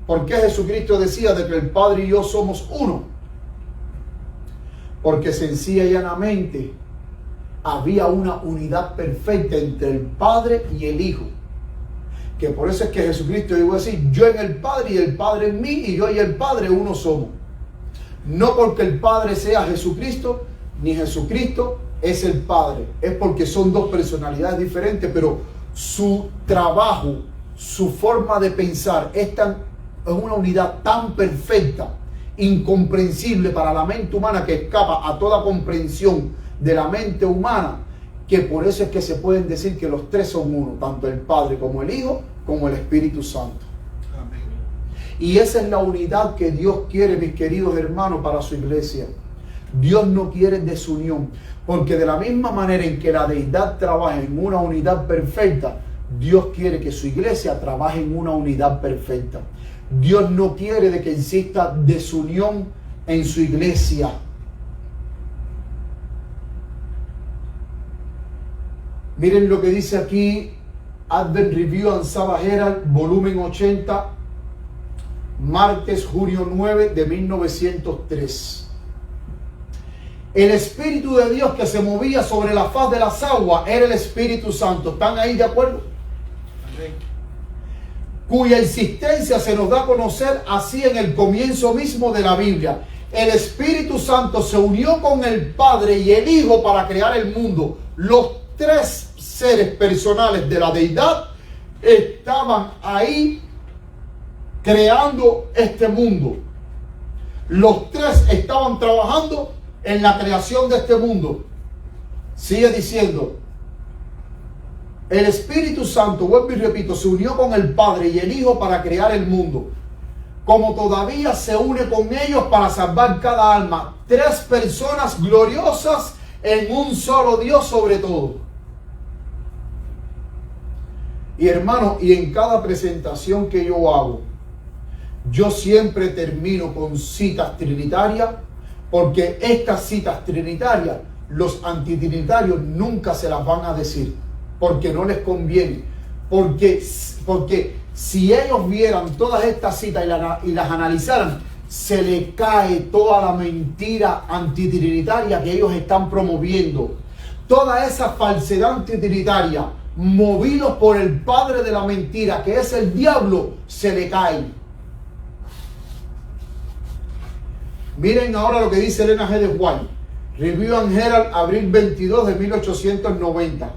¿Por qué Jesucristo decía de que el Padre y yo somos uno? Porque sencilla y llanamente había una unidad perfecta entre el Padre y el Hijo. Que por eso es que Jesucristo iba a decir, yo en el Padre y el Padre en mí, y yo y el Padre uno somos. No porque el Padre sea Jesucristo, ni Jesucristo es el Padre. Es porque son 2 personalidades diferentes, pero su trabajo, su forma de pensar es una unidad tan perfecta, incomprensible para la mente humana, que escapa a toda comprensión de la mente humana, que por eso es que se pueden decir que los 3 son uno, tanto el Padre como el Hijo, como el Espíritu Santo. Amén. Y esa es la unidad que Dios quiere, mis queridos hermanos, para su iglesia. Dios no quiere desunión, porque de la misma manera en que la deidad trabaja en una unidad perfecta, Dios quiere que su iglesia trabaje en una unidad perfecta. Dios no quiere de que exista desunión en su iglesia. Miren lo que dice aquí Advent Review and Sabbath Herald, volumen 80, martes, junio 9 de 1903. El Espíritu de Dios que se movía sobre la faz de las aguas era el Espíritu Santo. ¿Están ahí de acuerdo? Amén. Cuya existencia se nos da a conocer así en el comienzo mismo de la Biblia. El Espíritu Santo se unió con el Padre y el Hijo para crear el mundo. Los 3 seres personales de la deidad estaban ahí creando este mundo. Los 3 estaban trabajando en la creación de este mundo. Sigue diciendo, el Espíritu Santo, vuelvo y repito, se unió con el Padre y el Hijo para crear el mundo, como todavía se une con ellos para salvar cada alma. 3 personas gloriosas en un solo Dios sobre todo. Y hermano, y en cada presentación que yo hago, yo siempre termino con citas trinitarias, porque estas citas trinitarias, los antitrinitarios nunca se las van a decir, porque no les conviene. Porque si ellos vieran todas estas citas y las analizaran, se les cae toda la mentira antitrinitaria que ellos están promoviendo. Toda esa falsedad antitrinitaria, movidos por el padre de la mentira, que es el diablo, se le cae. Miren ahora lo que dice Elena G. de White. Review and Herald, abril 22 de 1890.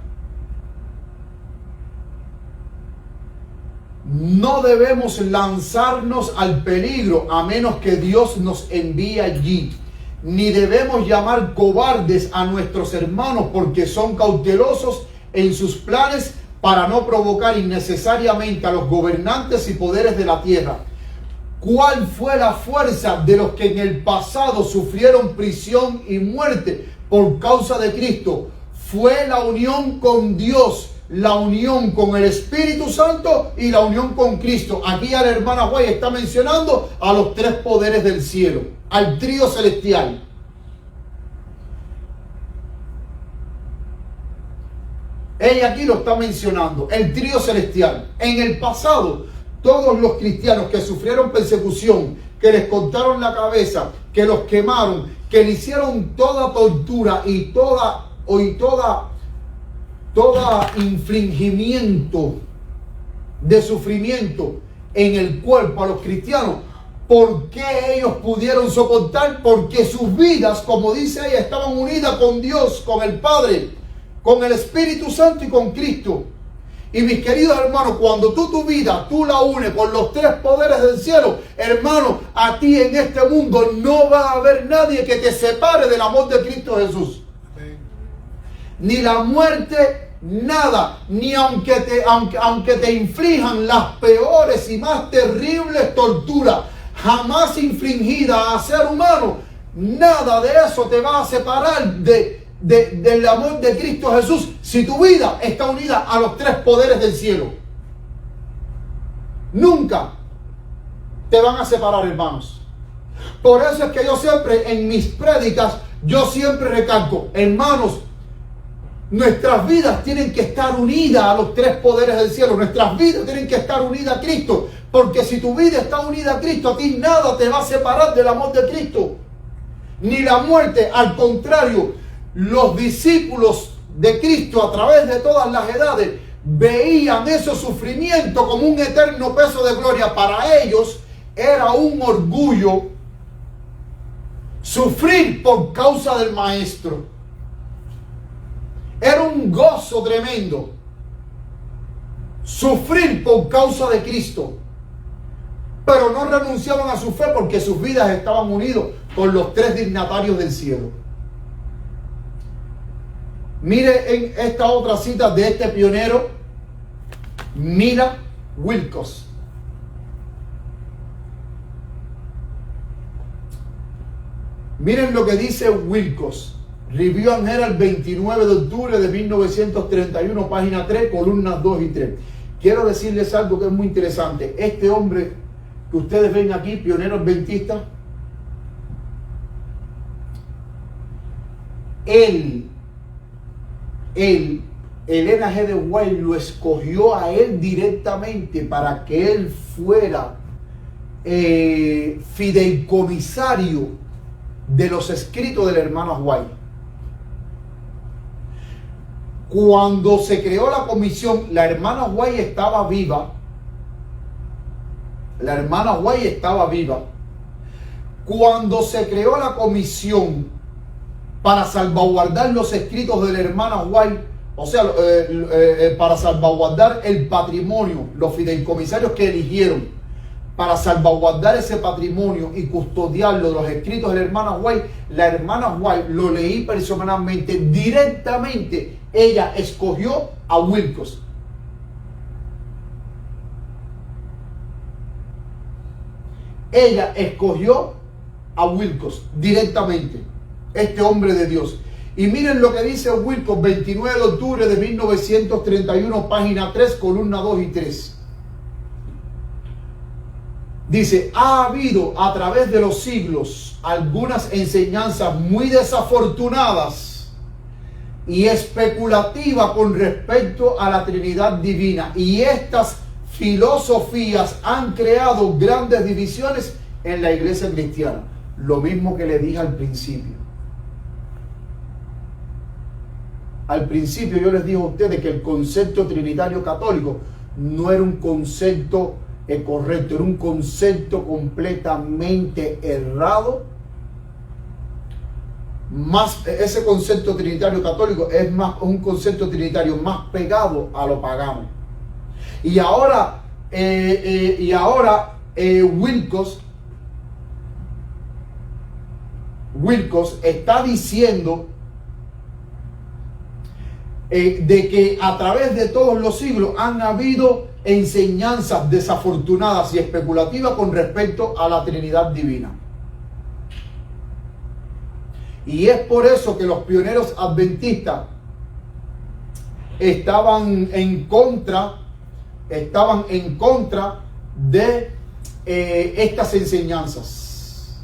No debemos lanzarnos al peligro a menos que Dios nos envíe allí. Ni debemos llamar cobardes a nuestros hermanos porque son cautelosos en sus planes para no provocar innecesariamente a los gobernantes y poderes de la tierra. ¿Cuál fue la fuerza de los que en el pasado sufrieron prisión y muerte por causa de Cristo? Fue la unión con Dios, la unión con el Espíritu Santo y la unión con Cristo. Aquí la hermana White está mencionando a los tres poderes del cielo, al trío celestial. Ella aquí lo está mencionando, el trío celestial. En el pasado, todos los cristianos que sufrieron persecución, que les cortaron la cabeza, que los quemaron, que le hicieron toda tortura y toda infringimiento de sufrimiento en el cuerpo a los cristianos. ¿Por qué ellos pudieron soportar? Porque sus vidas, como dice ella, estaban unidas con Dios, con el Padre, con el Espíritu Santo y con Cristo. Y mis queridos hermanos, cuando tu vida, tú la unes con los tres poderes del cielo, hermano, a ti en este mundo no va a haber nadie que te separe del amor de Cristo Jesús. Amén. Ni la muerte, nada, ni aunque te inflijan las peores y más terribles torturas jamás infligida a ser humano, nada de eso te va a separar del amor de Cristo Jesús si tu vida está unida a los tres poderes del cielo. Nunca te van a separar, hermanos. Por eso es que yo siempre en mis prédicas, yo siempre recalco, hermanos, nuestras vidas tienen que estar unidas a los tres poderes del cielo. Nuestras vidas tienen que estar unidas a Cristo. Porque si tu vida está unida a Cristo, a ti nada te va a separar del amor de Cristo. Ni la muerte, al contrario. Los discípulos de Cristo a través de todas las edades veían esos sufrimientos como un eterno peso de gloria. Para ellos era un orgullo sufrir por causa del Maestro. Era un gozo tremendo sufrir por causa de Cristo. Pero no renunciaban a su fe porque sus vidas estaban unidos con los tres dignatarios del cielo. Mire en esta otra cita de este pionero, Mila Wilcox. Miren lo que dice Wilcox. Review and Herald, 29 de octubre de 1931, página 3, columnas 2 y 3. Quiero decirles algo que es muy interesante. Este hombre que ustedes ven aquí, pionero adventista, Elena G. de White lo escogió a él directamente para que él fuera fideicomisario de los escritos de la hermana White. Cuando se creó la comisión, la hermana White estaba viva. La hermana White estaba viva. Cuando se creó la comisión para salvaguardar los escritos de la hermana White, o sea, para salvaguardar el patrimonio, los fideicomisarios que eligieron para salvaguardar ese patrimonio y custodiarlo de los escritos de la hermana White lo leí personalmente, directamente, ella escogió a Wilcox. Ella escogió a Wilcox directamente, este hombre de Dios. Y miren lo que dice Wilcox, 29 de octubre de 1931, página 3, columna 2 y 3. Dice, ha habido a través de los siglos algunas enseñanzas muy desafortunadas y especulativas con respecto a la Trinidad Divina. Y estas filosofías han creado grandes divisiones en la iglesia cristiana. Lo mismo que le dije al principio. Al principio yo les dije a ustedes que el concepto trinitario católico no era un concepto correcto, era un concepto completamente errado ese concepto trinitario católico es más un concepto trinitario más pegado a lo pagano. Y ahora Wilcox está diciendo de que a través de todos los siglos han habido enseñanzas desafortunadas y especulativas con respecto a la Trinidad divina. Y es por eso que los pioneros adventistas estaban en contra de estas enseñanzas.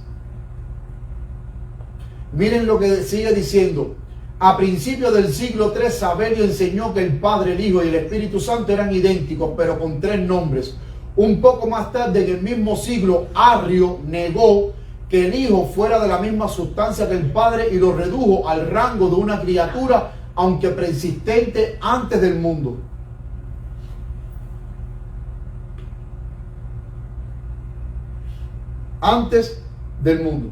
Miren lo que sigue diciendo. A principios del siglo III, Saverio enseñó que el Padre, el Hijo y el Espíritu Santo eran idénticos, pero con 3 nombres. Un poco más tarde, en el mismo siglo, Arrio negó que el Hijo fuera de la misma sustancia que el Padre y lo redujo al rango de una criatura, aunque preexistente antes del mundo. Antes del mundo.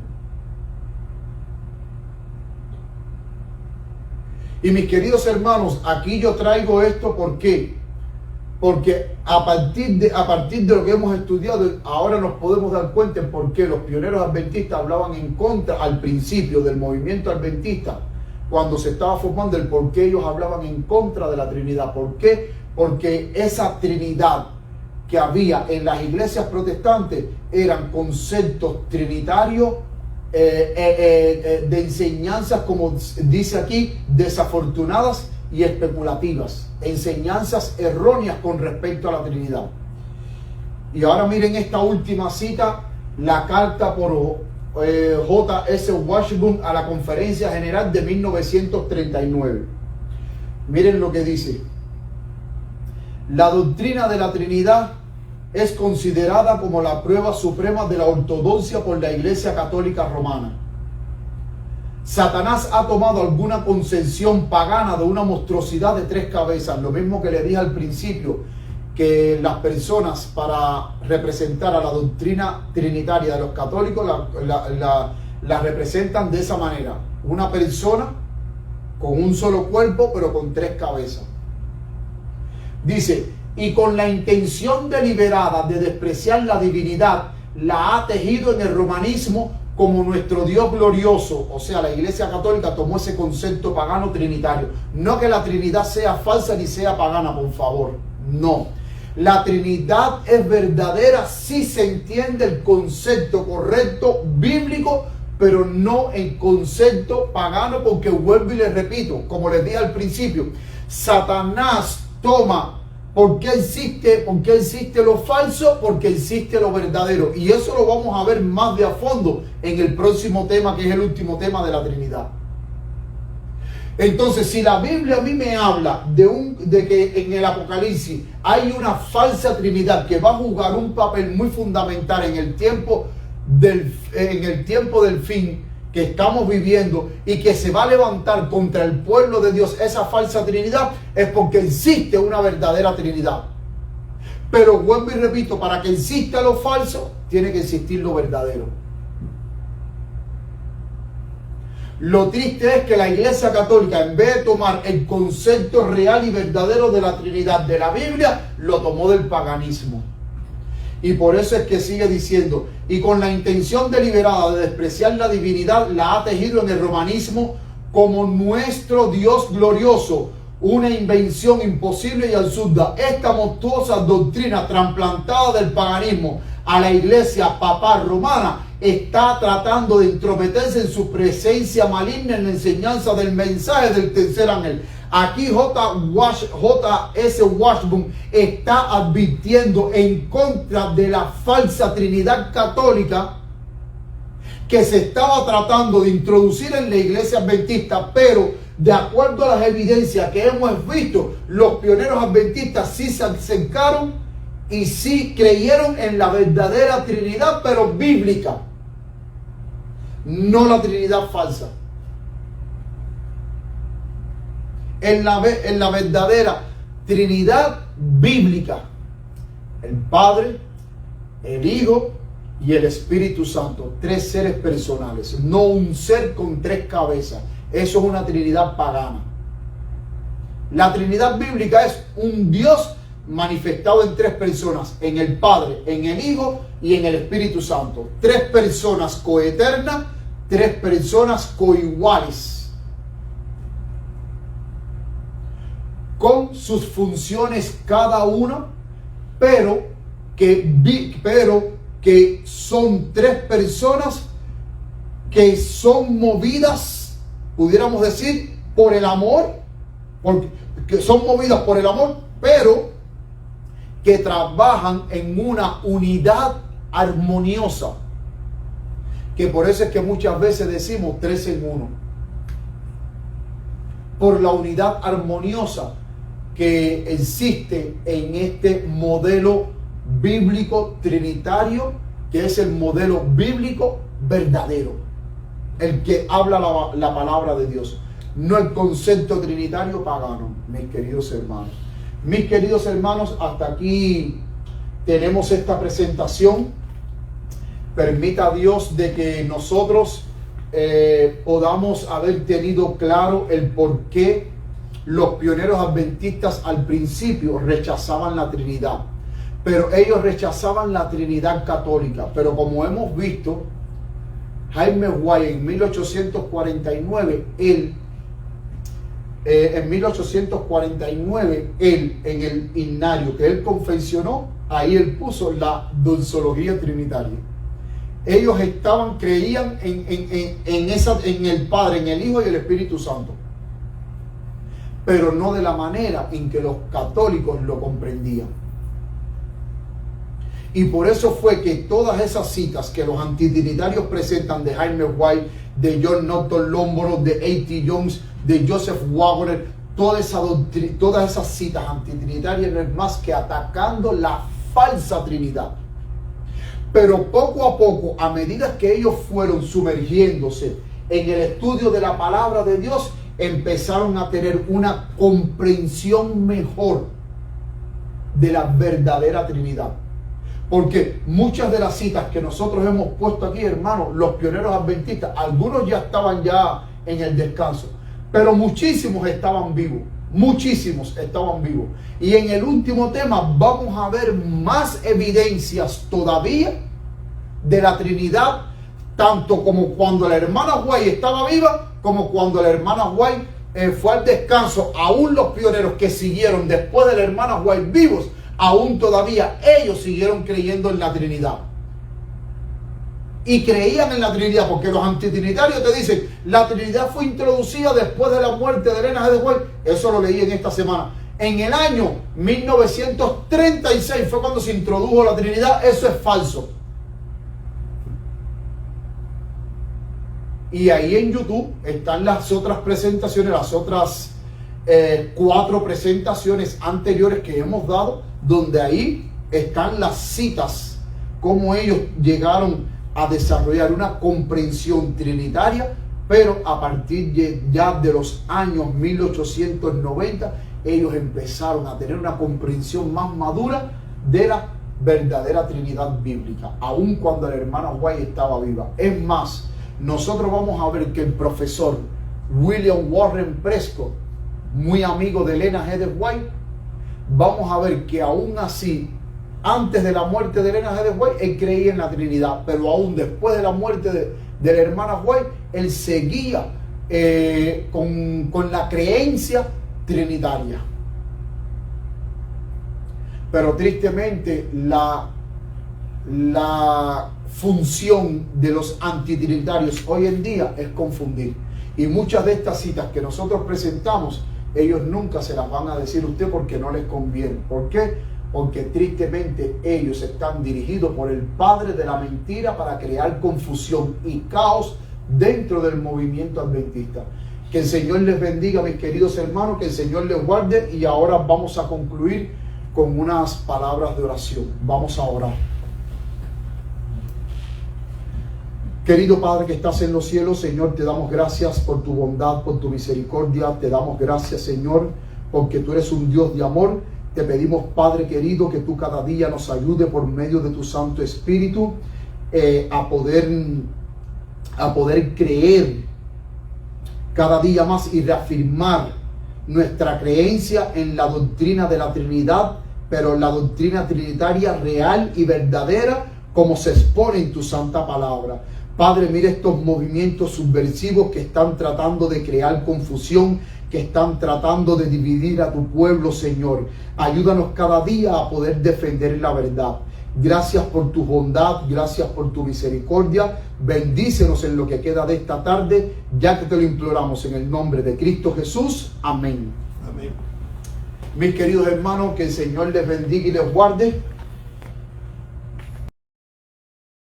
Y mis queridos hermanos, aquí yo traigo esto, ¿por qué? Porque a partir de lo que hemos estudiado, ahora nos podemos dar cuenta en por qué los pioneros adventistas hablaban en contra al principio del movimiento adventista, cuando se estaba formando, el por qué ellos hablaban en contra de la Trinidad. ¿Por qué? Porque esa Trinidad que había en las iglesias protestantes eran conceptos trinitarios de enseñanzas, como dice aquí, desafortunadas y especulativas, enseñanzas erróneas con respecto a la Trinidad. Y ahora miren esta última cita, la carta por J.S. Washburn a la Conferencia General de 1939. Miren lo que dice: la doctrina de la Trinidad es considerada como la prueba suprema de la ortodoxia por la Iglesia Católica Romana. Satanás ha tomado alguna concepción pagana de una monstruosidad de 3 cabezas, lo mismo que le dije al principio, que las personas, para representar a la doctrina trinitaria de los católicos, la representan de esa manera: una persona con un solo cuerpo pero con 3 cabezas. Dice: y con la intención deliberada de despreciar la divinidad, la ha tejido en el romanismo como nuestro Dios glorioso. O sea, la Iglesia Católica tomó ese concepto pagano trinitario. No que la Trinidad sea falsa ni sea pagana, por favor. No. La Trinidad es verdadera si se entiende el concepto correcto bíblico, pero no el concepto pagano, porque vuelvo y les repito, como les dije al principio, Satanás toma. ¿Por qué existe lo falso? Porque existe lo verdadero. Y eso lo vamos a ver más de a fondo en el próximo tema, que es el último tema de la Trinidad. Entonces, si la Biblia a mí me habla de que en el Apocalipsis hay una falsa Trinidad que va a jugar un papel muy fundamental en el tiempo del fin que estamos viviendo, y que se va a levantar contra el pueblo de Dios, esa falsa Trinidad, es porque existe una verdadera Trinidad. Pero vuelvo y repito, para que exista lo falso, tiene que existir lo verdadero. Lo triste es que la Iglesia Católica, en vez de tomar el concepto real y verdadero de la Trinidad de la Biblia, lo tomó del paganismo. Y por eso es que sigue diciendo: y con la intención deliberada de despreciar la divinidad, la ha tejido en el romanismo como nuestro Dios glorioso, una invención imposible y absurda. Esta monstruosa doctrina trasplantada del paganismo a la Iglesia papal romana está tratando de entrometerse en su presencia maligna en la enseñanza del mensaje del tercer ángel. Aquí J.S. Washburn está advirtiendo en contra de la falsa Trinidad católica que se estaba tratando de introducir en la Iglesia Adventista, pero de acuerdo a las evidencias que hemos visto, los pioneros adventistas sí se acercaron y sí creyeron en la verdadera Trinidad, pero bíblica, no la Trinidad falsa. En la verdadera Trinidad bíblica: el Padre, el Hijo y el Espíritu Santo, 3 seres personales, no un ser con 3 cabezas. Eso es una Trinidad pagana. La Trinidad bíblica es un Dios manifestado en 3 personas, en el Padre, en el Hijo y en el Espíritu Santo. 3 personas coeternas, 3 personas coiguales, con sus funciones cada una, pero que son 3 personas que son movidas, pudiéramos decir, por el amor, que son movidas por el amor, pero que trabajan en una unidad armoniosa, que por eso es que muchas veces decimos 3 en 1, por la unidad armoniosa que existe en este modelo bíblico trinitario, que es el modelo bíblico verdadero, el que habla la palabra de Dios, no el concepto trinitario pagano, mis queridos hermanos. Mis queridos hermanos, hasta aquí tenemos esta presentación. Permita Dios de que nosotros podamos haber tenido claro el por qué los pioneros adventistas al principio rechazaban la Trinidad. Pero ellos rechazaban la Trinidad católica. Pero como hemos visto, Jaime White en 1849, en el himnario que él confesionó, ahí él puso la doxología trinitaria. Ellos creían en el Padre, en el Hijo y el Espíritu Santo, pero no de la manera en que los católicos lo comprendían. Y por eso fue que todas esas citas que los antitrinitarios presentan de Jaime White, de John Norton Lombard, de A.T. Jones, de Joseph Wagner, todas esas citas antitrinitarias no es más que atacando la falsa Trinidad. Pero poco a poco, a medida que ellos fueron sumergiéndose en el estudio de la palabra de Dios, empezaron a tener una comprensión mejor de la verdadera Trinidad. Porque muchas de las citas que nosotros hemos puesto aquí, hermanos, los pioneros adventistas, algunos ya estaban ya en el descanso, pero muchísimos estaban vivos. Y en el último tema vamos a ver más evidencias todavía de la Trinidad, tanto como cuando la hermana White estaba viva, como cuando la hermana White fue al descanso. Aún los pioneros que siguieron después de la hermana White vivos, aún todavía ellos siguieron creyendo en la Trinidad. Y creían en la Trinidad, porque los antitrinitarios te dicen, la Trinidad fue introducida después de la muerte de Elena G. de White. Eso lo leí en esta semana. En el año 1936 fue cuando se introdujo la Trinidad. Eso es falso. Y ahí en YouTube están las otras presentaciones, las otras 4 presentaciones anteriores que hemos dado, donde ahí están las citas, cómo ellos llegaron a desarrollar una comprensión trinitaria, pero a partir ya de los años 1890, ellos empezaron a tener una comprensión más madura de la verdadera Trinidad bíblica, aun cuando la hermana White estaba viva. Es más, nosotros vamos a ver que el profesor William Warren Prescott, muy amigo de Elena G. de White, vamos a ver que aún así, antes de la muerte de Elena G. de White, él creía en la Trinidad, pero aún después de la muerte de la hermana White, él seguía con la creencia trinitaria. Pero tristemente la función de los antitrinitarios hoy en día es confundir. Y muchas de estas citas que nosotros presentamos, ellos nunca se las van a decir a usted porque no les conviene. ¿Por qué? Porque tristemente ellos están dirigidos por el padre de la mentira para crear confusión y caos dentro del movimiento adventista. Que el Señor les bendiga, mis queridos hermanos, que el Señor les guarde. Y ahora vamos a concluir con unas palabras de oración. Vamos a orar. Querido Padre que estás en los cielos, Señor, te damos gracias por tu bondad, por tu misericordia. Te damos gracias, Señor, porque tú eres un Dios de amor. Te pedimos, Padre querido, que tú cada día nos ayude por medio de tu Santo Espíritu a poder creer cada día más y reafirmar nuestra creencia en la doctrina de la Trinidad, pero la doctrina trinitaria real y verdadera como se expone en tu santa palabra. Padre, mira estos movimientos subversivos que están tratando de crear confusión, que están tratando de dividir a tu pueblo, Señor. Ayúdanos cada día a poder defender la verdad. Gracias por tu bondad, gracias por tu misericordia. Bendícenos en lo que queda de esta tarde, ya que te lo imploramos en el nombre de Cristo Jesús. Amén. Amén. Mis queridos hermanos, que el Señor les bendiga y les guarde.